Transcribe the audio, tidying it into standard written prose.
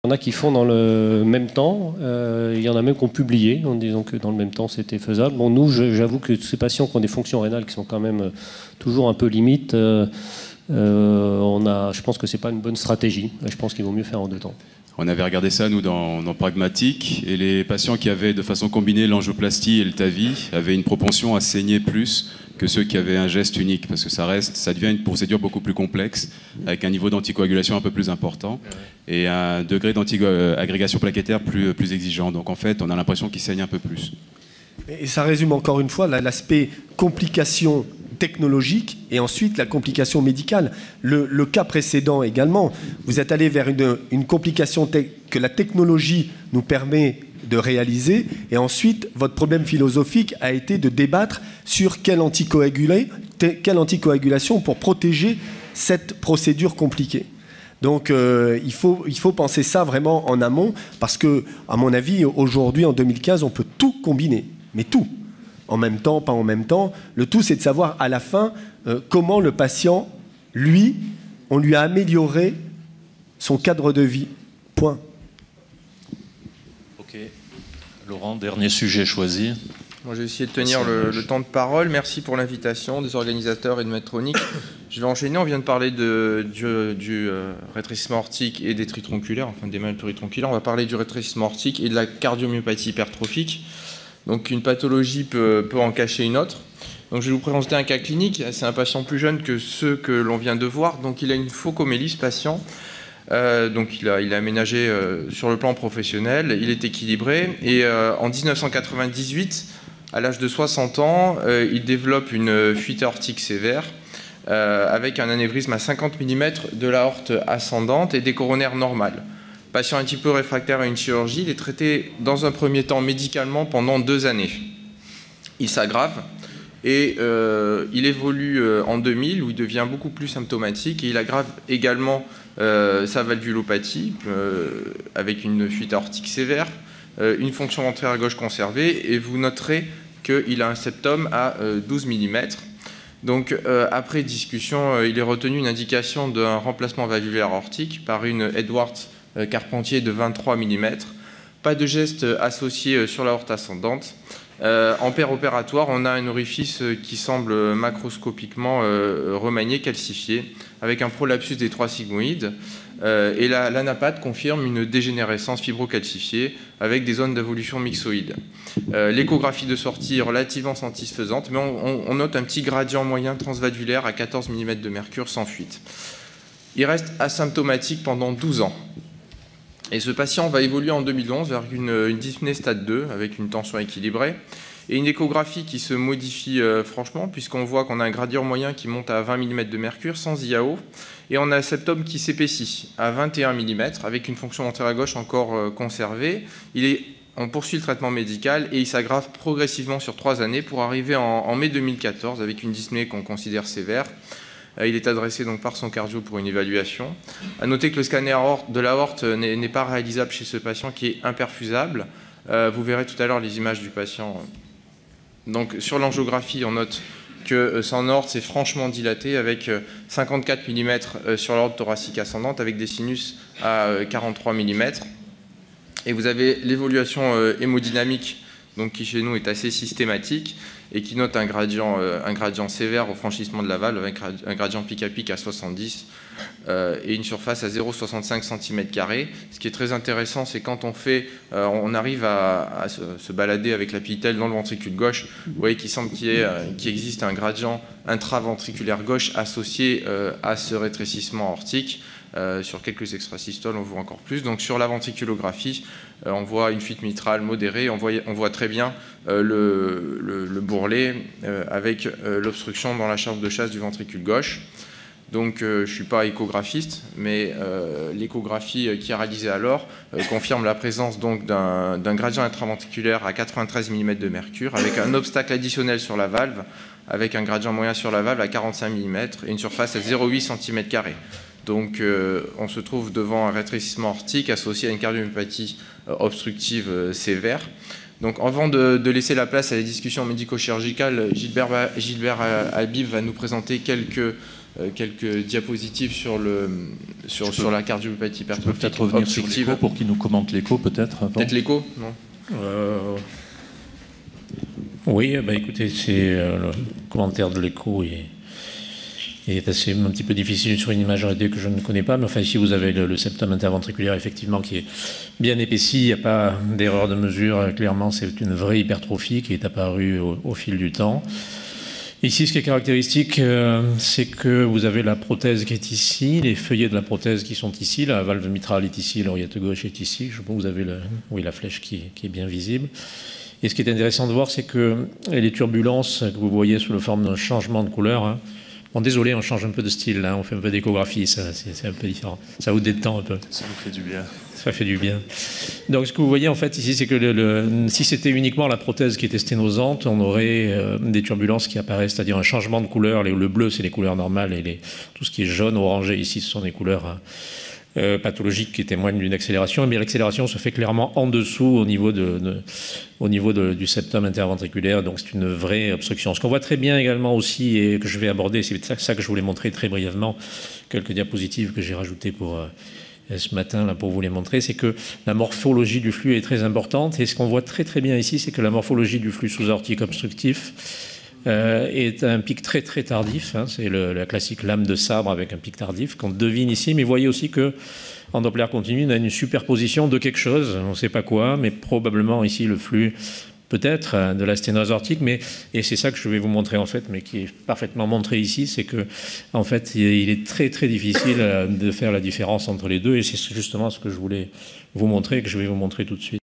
Il y en a qui font dans le même temps, il y en a même qui ont publié en disant que dans le même temps c'était faisable. Bon, nous, j'avoue que ces patients qui ont des fonctions rénales qui sont quand même toujours un peu limites, je pense que c'est pas une bonne stratégie. Je pense qu'il vaut mieux faire en 2 temps. On avait regardé ça, nous, dans Pragmatique, et les patients qui avaient de façon combinée l'angioplastie et le TAVI avaient une propension à saigner plus que ceux qui avaient un geste unique, parce que ça devient une procédure beaucoup plus complexe, avec un niveau d'anticoagulation un peu plus important, et un degré d'antiagrégation plaquettaire plus exigeant. Donc en fait, on a l'impression qu'ils saignent un peu plus. Et ça résume encore une fois l'aspect complication technologique et ensuite la complication médicale. Le cas précédent également, vous êtes allé vers une complication que la technologie nous permet de réaliser, et ensuite votre problème philosophique a été de débattre sur quelle anticoagulation pour protéger cette procédure compliquée. Donc il faut penser ça vraiment en amont, parce que, à mon avis, aujourd'hui, en 2015, on peut tout combiner, mais tout. En même temps, pas en même temps. Le tout, c'est de savoir à la fin comment le patient, lui, on lui a amélioré son cadre de vie. Point. Ok. Laurent, dernier sujet choisi. Moi, j'ai essayé de tenir le temps de parole. Merci pour l'invitation des organisateurs et de Medtronic. Je vais enchaîner. On vient de parler du rétrécissement aortique et des tritronculaires, enfin des malades pluritronculaires. On va parler du rétrécissement aortique et de la cardiomyopathie hypertrophique. Donc une pathologie peut en cacher une autre. Donc je vais vous présenter un cas clinique. C'est un patient plus jeune que ceux que l'on vient de voir. Donc il a une phocomélie, ce patient. Donc il a aménagé sur le plan professionnel. Il est équilibré. Et en 1998, à l'âge de 60 ans, il développe une fuite aortique sévère avec un anévrisme à 50 mm de l'aorte ascendante et des coronaires normales. Patient un petit peu réfractaire à une chirurgie, il est traité dans un premier temps médicalement pendant 2 années. Il s'aggrave et il évolue en 2000 où il devient beaucoup plus symptomatique et il aggrave également sa valvulopathie avec une fuite aortique sévère, une fonction ventriculaire gauche conservée, et vous noterez qu'il a un septum à 12 mm. Donc après discussion, il est retenu une indication d'un remplacement valvulaire aortique par une Edwards Carpentier de 23 mm, pas de geste associé sur l'aorte ascendante. En péropératoire, on a un orifice qui semble macroscopiquement remanié, calcifié, avec un prolapsus des 3 sigmoïdes. Et l'anapathe confirme une dégénérescence fibrocalcifiée avec des zones d'évolution myxoïde. L'échographie de sortie est relativement satisfaisante, mais on note un petit gradient moyen transvalvulaire à 14 mm de mercure sans fuite. Il reste asymptomatique pendant 12 ans. Et ce patient va évoluer en 2011 vers une dyspnée stade 2 avec une tension équilibrée et une échographie qui se modifie franchement, puisqu'on voit qu'on a un gradient moyen qui monte à 20 mm de mercure sans IAO, et on a un septum qui s'épaissit à 21 mm avec une fonction ventriculaire gauche encore conservée. On poursuit le traitement médical et il s'aggrave progressivement sur 3 années pour arriver en mai 2014 avec une dyspnée qu'on considère sévère. Il est adressé donc par son cardio pour une évaluation. À noter que le scanner de l'aorte n'est pas réalisable chez ce patient qui est imperfusable. Vous verrez tout à l'heure les images du patient. Donc sur l'angiographie, on note que son aorte s'est franchement dilatée avec 54 mm sur l'aorte thoracique ascendante avec des sinus à 43 mm. Et vous avez l'évolution hémodynamique, donc qui chez nous est assez systématique et qui note un gradient sévère au franchissement de la valve avec un gradient pic à pic à 70 et une surface à 0,65 cm². Ce qui est très intéressant, c'est quand on arrive à se balader avec la pitelle dans le ventricule gauche, vous voyez qu'il semble qu'il existe un gradient intraventriculaire gauche associé à ce rétrécissement aortique. Sur quelques extrasystoles, on voit encore plus. Donc sur la ventriculographie, on voit une fuite mitrale modérée, on voit très bien le bourrelet avec l'obstruction dans la chambre de chasse du ventricule gauche. Donc je ne suis pas échographiste, mais l'échographie qui est réalisée alors confirme la présence d'un gradient intraventriculaire à 93 mm de mercure, avec un obstacle additionnel sur la valve, avec un gradient moyen sur la valve à 45 mm et une surface à 0,8 cm². Donc on se trouve devant un rétrécissement aortique associé à une cardiomyopathie obstructive sévère. Donc avant de laisser la place à la discussion médico-chirurgicale, Gilbert Habib va nous présenter quelques quelques diapositives sur la cardiopathie hypertrophique. Tu peux peut-être revenir sur l'écho pour qu'il nous commente l'écho, peut-être. Peut-être l'écho, non Oui, bah écoutez, le commentaire de l'écho est un petit peu difficile sur une image arrêtée que je ne connais pas, mais enfin ici vous avez le septum interventriculaire effectivement qui est bien épaissi, il n'y a pas d'erreur de mesure, clairement c'est une vraie hypertrophie qui est apparue au fil du temps. Ici ce qui est caractéristique, c'est que vous avez la prothèse qui est ici, les feuillets de la prothèse qui sont ici, la valve mitrale est ici, l'oreillette gauche est ici, je pense que vous avez la flèche qui est bien visible. Et ce qui est intéressant de voir, c'est que les turbulences que vous voyez sous la forme d'un changement de couleur, bon, désolé, on change un peu de style, on fait un peu d'échographie, c'est un peu différent. Ça vous détend un peu. Ça nous fait du bien. Ça fait du bien. Donc ce que vous voyez en fait ici, c'est que si c'était uniquement la prothèse qui était sténosante, on aurait des turbulences qui apparaissent, c'est-à-dire un changement de couleur. Le bleu, c'est les couleurs normales, et tout ce qui est jaune, orangé ici, ce sont des couleurs pathologiques qui témoignent d'une accélération, mais l'accélération se fait clairement en dessous au niveau du septum interventriculaire, donc c'est une vraie obstruction. Ce qu'on voit très bien également aussi, et que je vais aborder, c'est ça que je voulais montrer très brièvement, quelques diapositives que j'ai rajoutées pour ce matin là, pour vous les montrer, c'est que la morphologie du flux est très importante, et ce qu'on voit très très bien ici, c'est que la morphologie du flux sous-aortique obstructif est un pic très très tardif, c'est la classique lame de sabre avec un pic tardif qu'on devine ici, mais vous voyez aussi que en Doppler continu, on a une superposition de quelque chose, on ne sait pas quoi, mais probablement ici le flux peut-être de la sténose aortique, et c'est ça que je vais vous montrer en fait, mais qui est parfaitement montré ici, c'est que en fait il est très très difficile de faire la différence entre les deux, et c'est justement ce que je voulais vous montrer et que je vais vous montrer tout de suite.